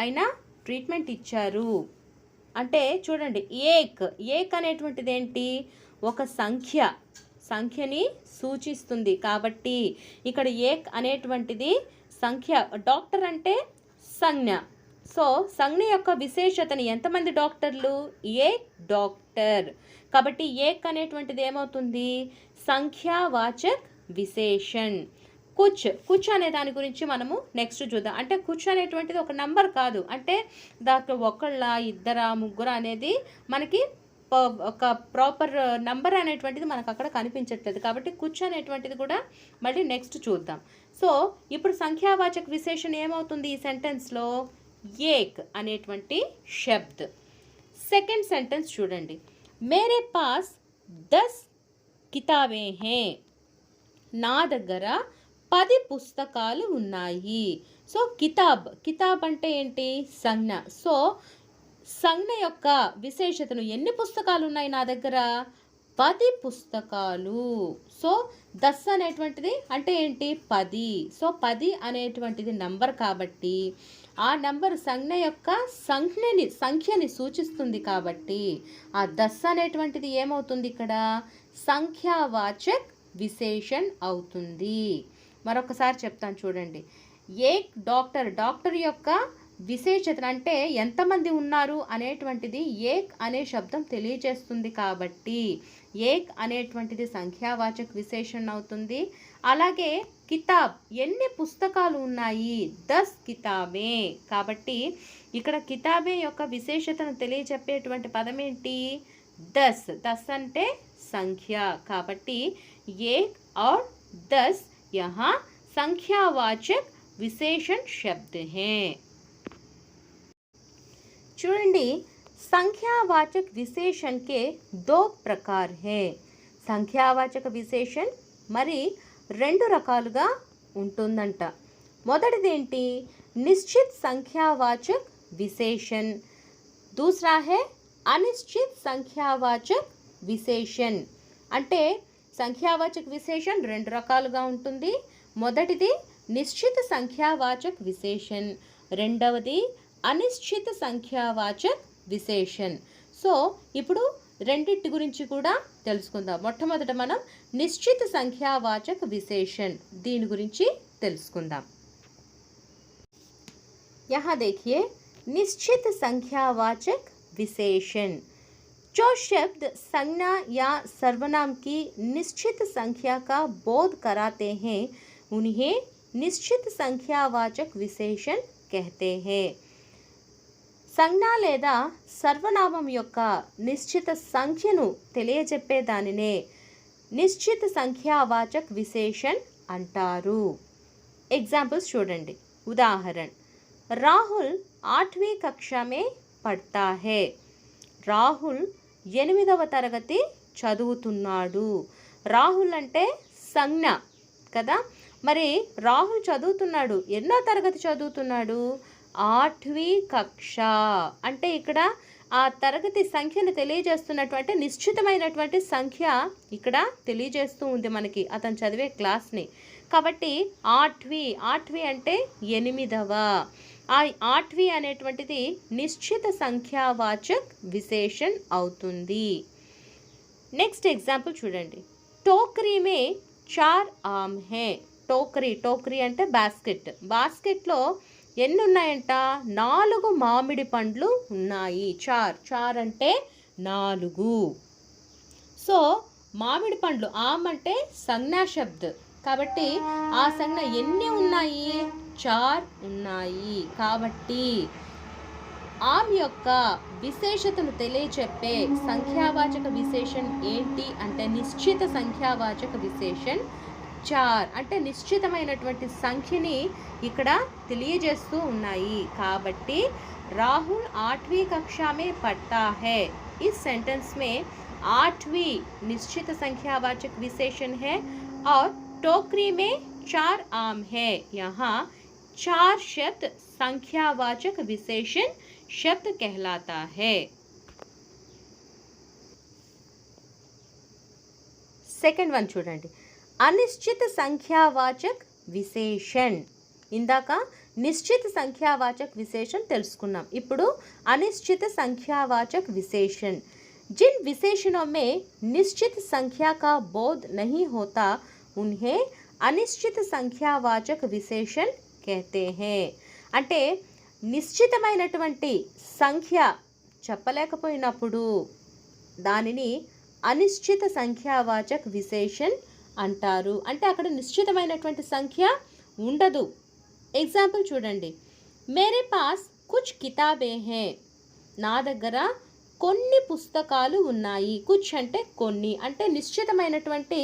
ఆయన ట్రీట్మెంట్ ఇచ్చారు. అంటే చూడండి, ఏక్ అనేటువంటిది ఏంటి? ఒక సంఖ్యని సూచిస్తుంది. కాబట్టి ఇక్కడ ఏక్ అనేటువంటిది సంఖ్య. డాక్టర్ అంటే సంజ్ఞ. సో సంజ్ఞ యొక్క విశేషతని ఎంతమంది డాక్టర్లు? ఏక్ డాక్టర్. కాబట్టి ఏక్ అనేటువంటిది ఏమవుతుంది? సంఖ్యావాచక్ విశేషణ్. కుచ్ అనే దాని గురించి మనము నెక్స్ట్ చూద్దాం. అంటే కుచ్ అనేటువంటిది ఒక నంబర్ కాదు. అంటే దాంట్లో ఒకళ్ళ, ఇద్దరా, ముగ్గురు అనేది మనకి ఒక ప్రాపర్ నంబర్ అనేటువంటిది మనకు అక్కడ కనిపించట్లేదు. కాబట్టి కుచ్ అనేటువంటిది కూడా మళ్ళీ నెక్స్ట్ చూద్దాం. సో ఇప్పుడు సంఖ్యావాచక విశేషణ ఏమవుతుంది ఈ సెంటెన్స్లో? ఏక్ అనేటువంటి శబ్ద్. సెకండ్ సెంటెన్స్ చూడండి, మేరే పాస్ 10 కితాబే హే. నా దగ్గర 10 పుస్తకాలు ఉన్నాయి. సో కితాబ్ అంటే ఏంటి? సంజ్ఞ. సో సంజ్ఞ యొక్క విశేషతను, ఎన్ని పుస్తకాలు ఉన్నాయి నా దగ్గర? 10 పుస్తకాలు. సో 10 అనేటువంటిది అంటే ఏంటి? 10. సో 10 అనేటువంటిది నంబర్ కాబట్టి ఆ నంబర్ సంజ్ఞ యొక్క సంఖ్యని సూచిస్తుంది. కాబట్టి ఆ 10 అనేటువంటిది ఏమవుతుంది ఇక్కడ? సంఖ్యావాచక్ విశేషణ్ అవుతుంది. మరొకసారి చెప్తాను చూడండి. ఏక్ డాక్టర్ యొక్క విశేషత అంటే ఎంతమంది ఉన్నారు అనేటువంటిది ఏక్ అనే శబ్దం తెలియజేస్తుంది. కాబట్టి ఏక్ అనేటువంటిది సంఖ్యావాచక విశేషణ అవుతుంది. అలాగే కితాబ్, ఎన్ని పుస్తకాలు ఉన్నాయి? 10 కితాబే. కాబట్టి ఇక్కడ కితాబే యొక్క విశేషతను తెలియజెప్పేటువంటి పదం ఏంటి? 10. 10 అంటే संख्या కాబట్టి 1 और 10 यहाँ संख्यावाचक विशेषण शब्द हैं। చూడండి, సంఖ్యావాచक विशेषण के दो प्रकार है। సంఖ్యావాచక విశేషణ మరి రెండు రకాలుగా ఉంటుందంట। మొదటిదేంటి, निश्चित संख्यावाचक विशेषण, दूसरा है अनिश्चित संख्यावाचक विशेषण। అంటే సంఖ్యావాచక విశేషణ రెండు రకాలుగా ఉంటుంది। మొదటిది నిశ్చిత సంఖ్యావాచక విశేషణ, రెండవది అనిశ్చిత సంఖ్యావాచక విశేషణ। సో ఇప్పుడు రెండిటి గురించి కూడా తెలుసుకుందాం। మొట్టమొదట మనం నిశ్చిత సంఖ్యావాచక విశేషణ దీని గురించి తెలుసుకుందాం। यहाँ देखिए, निश्चित संख्यावाचक विशेषण, जो शब्द संज्ञा या सर्वनाम की निश्चित संख्या का बोध कराते हैं उन्हें निश्चित संख्यावाचक विशेषण कहते हैं। సంజ్ఞ లేదా సర్వనామం యొక్క నిశ్చిత సంఖ్యను తెలియజెప్పే దానినే నిశ్చిత సంఖ్యావాచక విశేషణ అంటారు। ఎగ్జాంపుల్స్ చూడండి। ఉదాహరణ, राहुल 8वीं कक्षा में पढ़ता है। రాహుల్ 8వ తరగతి చదువుతున్నాడు। రాహుల్ అంటే సంజ్ఞ కదా, మరి రాహుల్ చదువుతున్నాడు, ఎన్నో తరగతి చదువుతున్నాడు? 8वीं కక్ష అంటే ఇక్కడ ఆ తరగతి సంఖ్యను తెలియజేస్తున్నటువంటి నిశ్చితమైనటువంటి సంఖ్య ఇక్కడ తెలియజేస్తూ ఉంది మనకి అతను చదివే క్లాస్ని। కాబట్టి 8वीं అంటే 8వ, ఆ 8वीं అనేటువంటిది నిశ్చిత సంఖ్యావాచక విశేషణ అవుతుంది। నెక్స్ట్ ఎగ్జాంపుల్ చూడండి। టోకరీ మే 4 ఆమ్ హై। టోకరీ అంటే బాస్కెట్, బాస్కెట్లో ఎన్ని ఉన్నాయంట? 4 మామిడి పండ్లు ఉన్నాయి। చార్ అంటే 4। సో మామిడి పండ్లు, ఆమ్ అంటే సంజ్ఞా శబ్ద కాబట్టి ఆ సంజ్ఞ ఎన్ని ఉన్నాయి? 4 ఉన్నాయి। కాబట్టి ఆమ్ యొక్క విశేషతను తెలియచెప్పే సంఖ్యావాచక విశేషణ ఏంటి అంటే నిశ్చిత సంఖ్యావాచక విశేషణ 4 అంటే నిశ్చితమైనటువంటి సంఖ్యని ఇక్కడ తెలియజేస్తూ ఉన్నాయి। కాబట్టి राहुल 8वीं कक्षा में पढ़ता है, इस सेंटेंस में 8वीं निश्चित संख्यावाचक विशेषण है और टोकरी में 4 आम है। यहाँ 4 शब्द संख्यावाचक विशेषण शब्द कहलाता है। सेकंड वन చూడండి। అనిశ్చిత సంఖ్యావాచక విశేషణ, ఇందాక నిశ్చిత సంఖ్యావాచక విశేషణ తెలుసుకున్నాం, ఇప్పుడు అనిశ్చిత సంఖ్యావాచక विशेषण, जिन विशेषणों में निश्चित संख्या का बोध नहीं होता उन्हें अनिश्चित संख्यावाचक विशेषण कहते हैं। అంటే నిశ్చితమైనటువంటి సంఖ్య చెప్పలేకపోయినప్పుడు దానిని అనిశ్చిత సంఖ్యావాచక విశేషణ అంటారు। అంటే అక్కడ నిశ్చితమైనటువంటి సంఖ్య ఉండదు। ఎగ్జాంపుల్ చూడండి। మేరే పాస్ కుచ్ కితాబే హై, నా దగ్గర కొన్ని పుస్తకాలు ఉన్నాయి। కుచ్ అంటే కొన్ని, అంటే నిశ్చితమైనటువంటి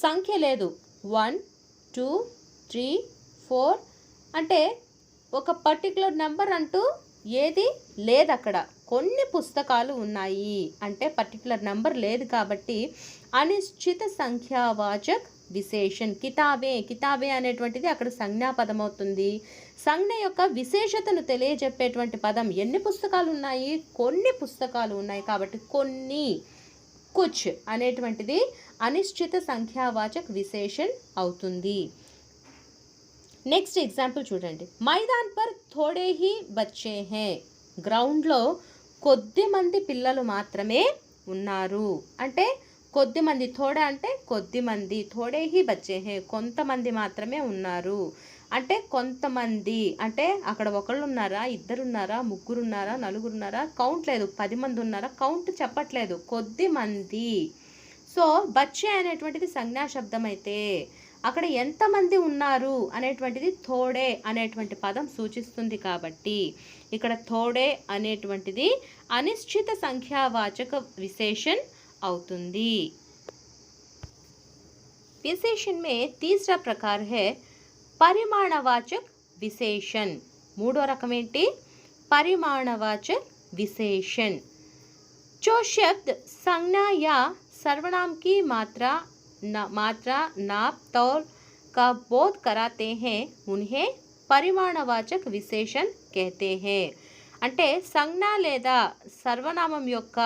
సంఖ్య లేదు। 1 2 3 4 అంటే ఒక పర్టికులర్ నెంబర్ అంటూ ఏది లేదు అక్కడ, కొన్ని పుస్తకాలు ఉన్నాయి అంటే పర్టికులర్ నెంబర్ లేదు కాబట్టి అనిశ్చిత సంఖ్యావాచక విశేషణ కితాబే అనేటువంటిది అక్కడ సంజ్ఞాపదం అవుతుంది। సంజ్ఞ యొక్క విశేషతను తెలియజెప్పేటువంటి పదం ఎన్ని పుస్తకాలు ఉన్నాయి? కొన్ని పుస్తకాలు ఉన్నాయి కాబట్టి కొన్ని, కుచ్ అనేటువంటిది అనిశ్చిత సంఖ్యావాచక విశేషణ అవుతుంది। నెక్స్ట్ ఎగ్జాంపుల్ చూడండి। మైదాన్ పర్ థోడే హీ బచ్చే హై, గ్రౌండ్లో కొద్ది మంది పిల్లలు మాత్రమే ఉన్నారు। అంటే కొద్ది మంది, థోడా అంటే కొద్ది మంది, థోడే హీ బచ్చే హై కొంతమంది మాత్రమే ఉన్నారు। అంటే కొంతమంది అంటే అక్కడ ఒకళ్ళు ఉన్నారా, ఇద్దరు ఉన్నారా, ముగ్గురు ఉన్నారా, నలుగురు ఉన్నారా, కౌంట్ లేదు, 10 మంది ఉన్నారా, కౌంట్ చెప్పట్లేదు, కొద్ది మంది। సో బచ్చే అనేటువంటిది సంజ్ఞా శబ్దం అయితే అక్కడ ఎంతమంది ఉన్నారు అనేటువంటిది థోడే అనేటువంటి పదం సూచిస్తుంది కాబట్టి ఇక్కడ థోడే అనేటువంటిది అనిశ్చిత సంఖ్యావాచక విశేషణ అవుతుంది। विशेषण में तीसरा प्रकार है परिमाणवाचक विशेषण। మూడో రకం ఏంటి? परिमाणवाचक विशेषण। जो शब्द संज्ञा या सर्वनाम की मात्रा नाप तौल का बोध कराते हैं उन्हें परिमाणवाचक विशेषण कहते हैं। అంటే సంజ్ఞ లేదా సర్వనామం యొక్క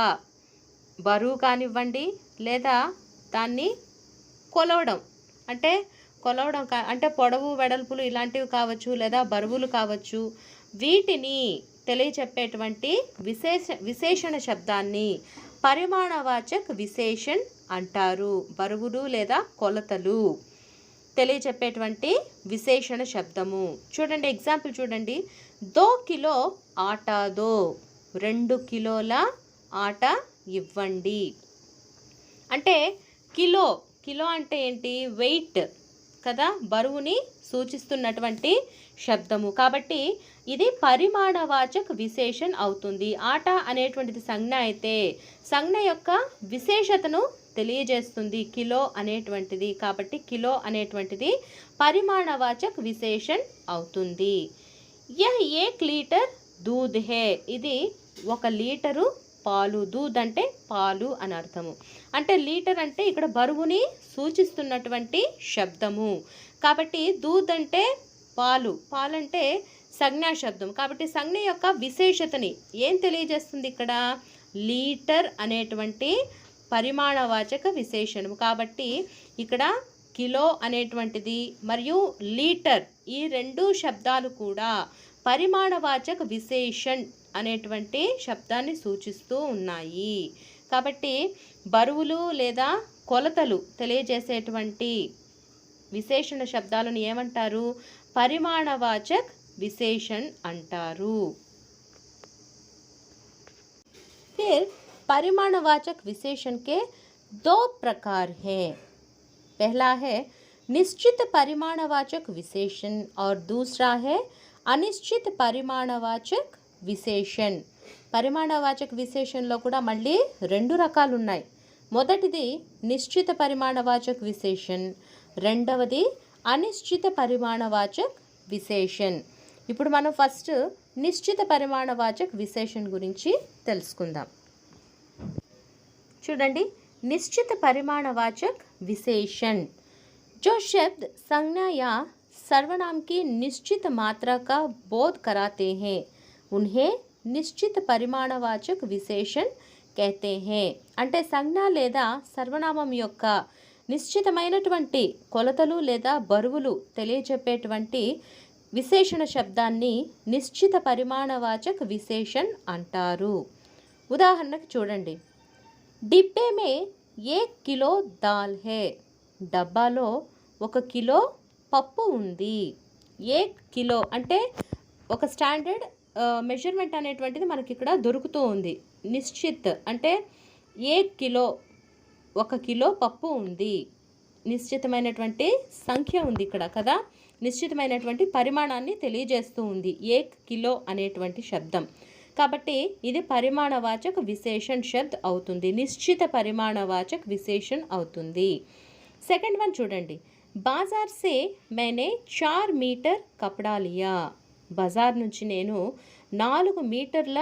బరువు కానివ్వండి లేదా దాన్ని కొలవడం అంటే పొడవు వెడల్పులు ఇలాంటివి కావచ్చు లేదా బరువులు కావచ్చు, వీటిని తెలియచెప్పేటువంటి విశేషణ శబ్దాన్ని పరిమాణవాచక్ విశేషణ్ అంటారు. బరువులు లేదా కొలతలు తెలియచెప్పేటువంటి విశేషణ శబ్దము. చూడండి, ఎగ్జాంపుల్ చూడండి. 2 కిలో ఆటా దో, 2 కిలోల ఆట ఇవ్వండి. అంటే కిలో అంటే ఏంటి? వెయిట్ కదా, బరువుని సూచిస్తున్నటువంటి శబ్దము. కాబట్టి ఇది పరిమాణవాచక విశేషణ్ అవుతుంది. ఆట అనేటువంటిది సంజ్ఞ అయితే సంజ్ఞ యొక్క విశేషతను తెలియజేస్తుంది కిలో అనేటువంటిది. కాబట్టి కిలో అనేటువంటిది పరిమాణవాచక విశేషణ్ అవుతుంది. యహ్ 1 లీటర్ దూద్ హే, ఇది 1 లీటరు పాలు. దూద్ అంటే పాలు అని అర్థము. అంటే లీటర్ అంటే ఇక్కడ బరువుని సూచిస్తున్నటువంటి శబ్దము. కాబట్టి దూద్ అంటే పాలంటే సంజ్ఞా శబ్దం. కాబట్టి సంజ్ఞ యొక్క విశేషతని ఏం తెలియజేస్తుంది ఇక్కడ? లీటర్ అనేటువంటి పరిమాణవాచక విశేషణము. కాబట్టి ఇక్కడ కిలో అనేటువంటిది మరియు లీటర్ ఈ రెండు శబ్దాలు కూడా పరిమాణవాచక విశేషణ్ అనేటువంటి శబ్దాన్ని సూచిస్తూ ఉన్నాయి. కాబట్టి బరువులు లేదా కొలతలు తెలియజేసేటువంటి విశేషణ శబ్దాలను ఏమంటారు? పరిమాణవాచక్ విశేషణ్ అంటారు. फिर परिमाणवाचक विशेषण के 2 प्रकार हैं। पहला है निश्चित परिमाणवाचक विशेषण और दूसरा है अनिश्चित परिमाणवाचक विशेषण. పరిమాణవాచక విశేషణలో కూడా మళ్ళీ 2 రకాలు ఉన్నాయి. మొదటిది నిశ్చిత పరిమాణవాచక విశేషణ్, రెండవది అనిశ్చిత పరిమాణవాచక విశేషణ్. ఇప్పుడు మనం ఫస్ట్ నిశ్చిత పరిమాణవాచక విశేషణ్ గురించి తెలుసుకుందాం. చూడండి, निश्चित परिमाणवाचक विशेषण जो शब्द संज्ञा या सर्वनाम की निश्चित मात्रा का बोध कराते हैं उन्हें निश्चित परिमाणवाचक विशेषण कहते हैं. అంటే సంజ్ఞ లేదా సర్వనామం యొక్క నిశ్చితమైనటువంటి కొలతలు లేదా బరువులు తెలియజెప్పేటువంటి విశేషణ శబ్దాన్ని నిశ్చిత పరిమాణవాచక విశేషణ్ అంటారు. ఉదాహరణకు చూడండి, डिब्बे में 1 కిలో దాల్ है, డబ్బాలో 1 కిలో పప్పు ఉంది. 1 కిలో అంటే ఒక స్టాండర్డ్ మెజర్మెంట్ అనేటువంటిది మనకి ఇక్కడ దొరుకుతూ ఉంది. నిశ్చిత్ అంటే 1 కిలో, 1 కిలో పప్పు ఉంది. నిశ్చితమైనటువంటి సంఖ్య ఉంది ఇక్కడ కదా, నిశ్చితమైనటువంటి పరిమాణాన్ని తెలియజేస్తూ ఉంది 1 కిలో అనేటువంటి శబ్దం. కాబట్టి ఇది పరిమాణవాచక విశేషణ్ శబ్ద్ అవుతుంది, నిశ్చిత పరిమాణవాచక విశేషణ్ అవుతుంది. సెకండ్ వన్ చూడండి, బాజార్ సే मैंने 4 మీటర్ కపడా లియా, బజార్ నుంచి నేను 4 మీటర్ల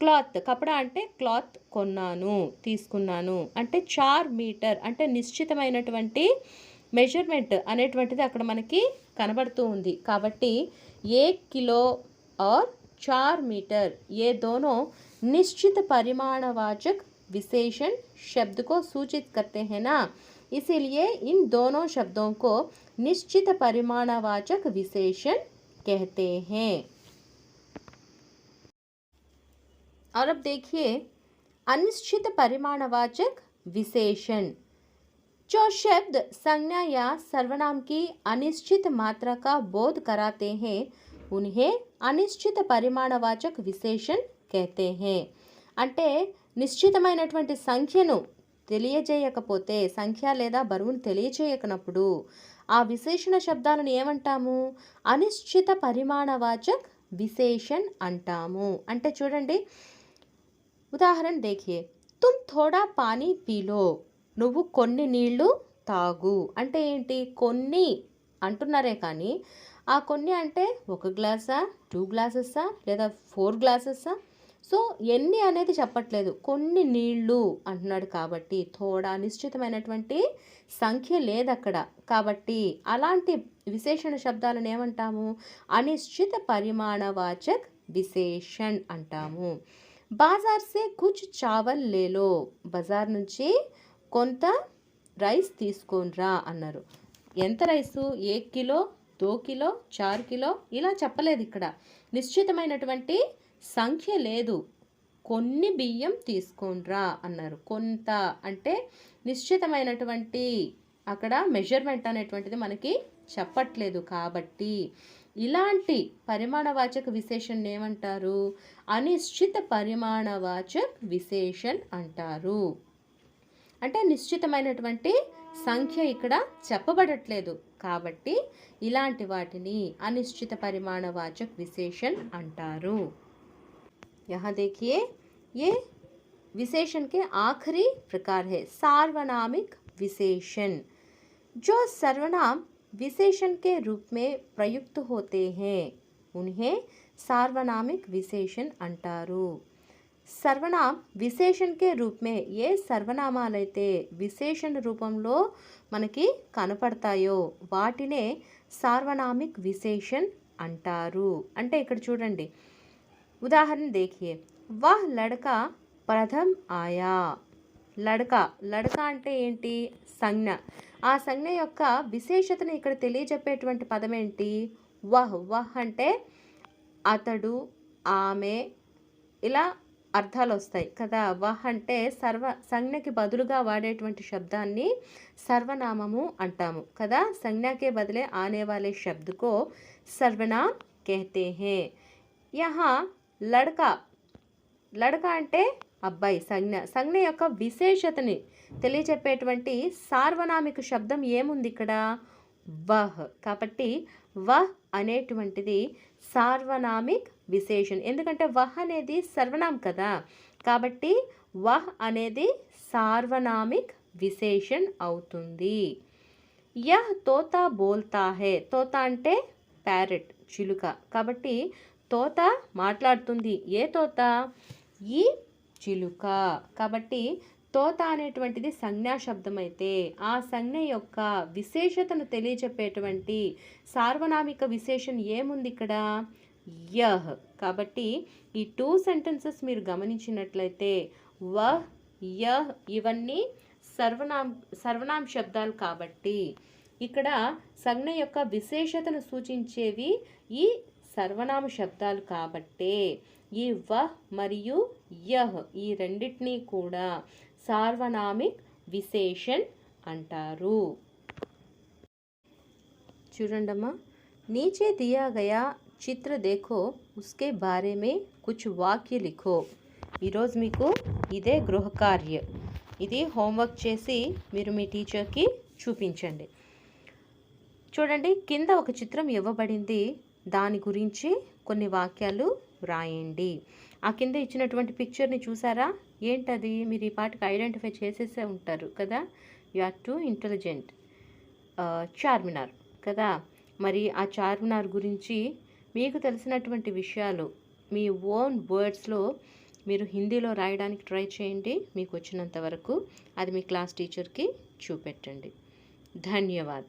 క్లాత్, కపడా అంటే క్లాత్ కొన్నాను, తీసుకున్నాను. అంటే 4 మీటర్ అంటే నిశ్చితమైనటువంటి మెజర్మెంట్ అనేటువంటిది అక్కడ మనకి కనబడుతూ ఉంది. కాబట్టి 1 కిలో और 4 मीटर ये दोनों निश्चित परिमाणवाचक विशेषण शब्द को सूचित करते हैं ना, इसीलिए इन दोनों शब्दों को निश्चित परिमाणवाचक विशेषण कहते हैं. और अब देखिए अनिश्चित परिमाणवाचक विशेषण जो शब्द संज्ञा या सर्वनाम की अनिश्चित मात्रा का बोध कराते हैं उन्हें అనిశ్చిత పరిమాణవాచక విశేషణ్ कहते हैं. అంటే నిశ్చితమైనటువంటి సంఖ్యను తెలియజేయకపోతే, సంఖ్య లేదా బరువును తెలియజేయకనప్పుడు ఆ విశేషణ శబ్దాలను ఏమంటాము? అనిశ్చిత పరిమాణవాచక విశేషణ్ అంటాము. అంటే చూడండి, ఉదాహరణ देखिए, तुम थोड़ा पानी पी लो, నువ్వు కొన్ని నీళ్లు తాగు అంటే ఏంటి? కొన్ని అంటున్నారే కానీ ఆ కొన్ని అంటే 1 గ్లాసా, 2 గ్లాసెసా లేదా 4 గ్లాసెసా? సో ఎన్ని అనేది చెప్పట్లేదు. కొన్ని నీళ్ళు అంటున్నాడు కాబట్టి థోడా నిశ్చితమైనటువంటి సంఖ్య లేదక్కడ. కాబట్టి అలాంటి విశేషణ శబ్దాలను ఏమంటాము? అనిశ్చిత పరిమాణవాచక్ విశేషణ్ అంటాము. బాజార్ సే కుచ్ చావల్ లేలో, బజార్ నుంచి కొంత రైస్ తీసుకొనిరా అన్నారు. ఎంత రైసు? 1 కిలో, 2 కిలో, 4 కిలో ఇలా చెప్పలేదు ఇక్కడ. నిశ్చితమైనటువంటి సంఖ్య లేదు. కొన్ని బియ్యం తీసుకొనిరా అన్నారు. కొంత అంటే నిశ్చితమైనటువంటి అక్కడ మెజర్మెంట్ అనేటువంటిది మనకి చెప్పట్లేదు. కాబట్టి ఇలాంటి పరిమాణవాచక విశేషణ్ ఏమంటారు? అనిశ్చిత పరిమాణవాచక్ విశేషణ్ అంటారు. అంటే నిశ్చితమైనటువంటి సంఖ్య ఇక్కడ చెప్పబడట్లేదు కాబట్టి ఇలాంటి వాటిని అనిశ్చిత పరిమాణవాచక్ విశేషణ్ అంటారు. यहाँ देखिए ये विशेषण के आखिरी प्रकार है सार्वनामिक विशेषण। जो सर्वनाम विशेषण के रूप में प्रयुक्त होते हैं उन्हें सार्वनामिक विशेषण अंटारू। సర్వనామ్ విశేషణ్ కే రూప్ మే ఏ సర్వనామాలైతే విశేషణ రూపంలో మనకి కనపడతాయో వాటినే సార్వనామిక్ విశేషణ్ అంటారు. అంటే ఇక్కడ చూడండి, ఉదాహరణ देखिए, వహ్ లడకా ప్రథమ్ ఆయా. లడకా లడకా అంటే ఏంటి? సంజ్ఞ. ఆ సంజ్ఞ యొక్క విశేషతను ఇక్కడ తెలియజెప్పేటువంటి పదం ఏంటి? వహ్. వహ్ అంటే అతడు, ఆమె ఇలా అర్థాలు వస్తాయి కదా. వహ్ అంటే సంజ్ఞకి బదులుగా వాడేటువంటి శబ్దాన్ని సర్వనామము అంటాము కదా. సంజ్ఞకే బదులే ఆనే వాలే శబ్द को सर्वनाम कहते हैं. यहाँ లడకా లడకా అంటే అబ్బాయి సంజ్ఞ. సంజ్ఞ యొక్క విశేషతని తెలియచెప్పేటువంటి సార్వనామిక శబ్దం ఏముంది ఇక్కడ? వహ్. కాబట్టి వహ్ అనేటువంటిది సార్వనామిక్ విశేషణ్. ఎందుకంటే వహ్ అనేది సర్వనామ్ కదా, కాబట్టి వహ్ అనేది సార్వనామిక్ విశేషణ్ అవుతుంది. యహ్ తోతా బోల్తా హే. తోతా అంటే ప్యారెట్, చిలుక. కాబట్టి తోత మాట్లాడుతుంది. ఏ తోత? ఈ చిలుక. కాబట్టి తోత అనేటువంటిది సంజ్ఞా శబ్దం అయితే ఆ సంజ్ఞ యొక్క విశేషతను తెలియచెప్పేటువంటి సార్వనామిక విశేషణ్ ఏముంది ఇక్కడ? యహ్. కాబట్టి ఈ 2 సెంటెన్సెస్ మీరు గమనించినట్లయితే వహ్, యహ్ ఇవన్నీ సర్వనామ శబ్దాలు కాబట్టి ఇక్కడ సంజ్ఞ యొక్క విశేషతను సూచించేవి ఈ సర్వనామ శబ్దాలు కాబట్టే ఈ వహ్ మరియు యహ్ ఈ రెండిటినీ కూడా సార్వనామిక్ విశేషణ్ అంటారు. చూడండమ్మా, नीचे दिया गया చిత్ర देखो उसके बारे में कुछ वाक्य लिखो. ఈరోజు మీకు ఇదే గృహకార్య. ఇది హోంవర్క్ చేసి మీరు మీ టీచర్కి చూపించండి. చూడండి, కింద ఒక చిత్రం ఇవ్వబడింది. దాని గురించి కొన్ని వాక్యాలు రాయండి. ఆ కింద ఇచ్చినటువంటి పిక్చర్ని చూసారా? ఏంటది? మీరు ఈ పాటికి ఐడెంటిఫై చేసేసే ఉంటారు కదా. You are too intelligent. Charminar కదా. మరి ఆ చార్మినార్ గురించి మీకు తెలిసినటువంటి విషయాలు మీ ఓన్ వర్డ్స్లో మీరు హిందీలో రాయడానికి ట్రై చేయండి. మీకు వచ్చినంత వరకు అది మీ క్లాస్ టీచర్కి చూపెట్టండి. ధన్యవాద్.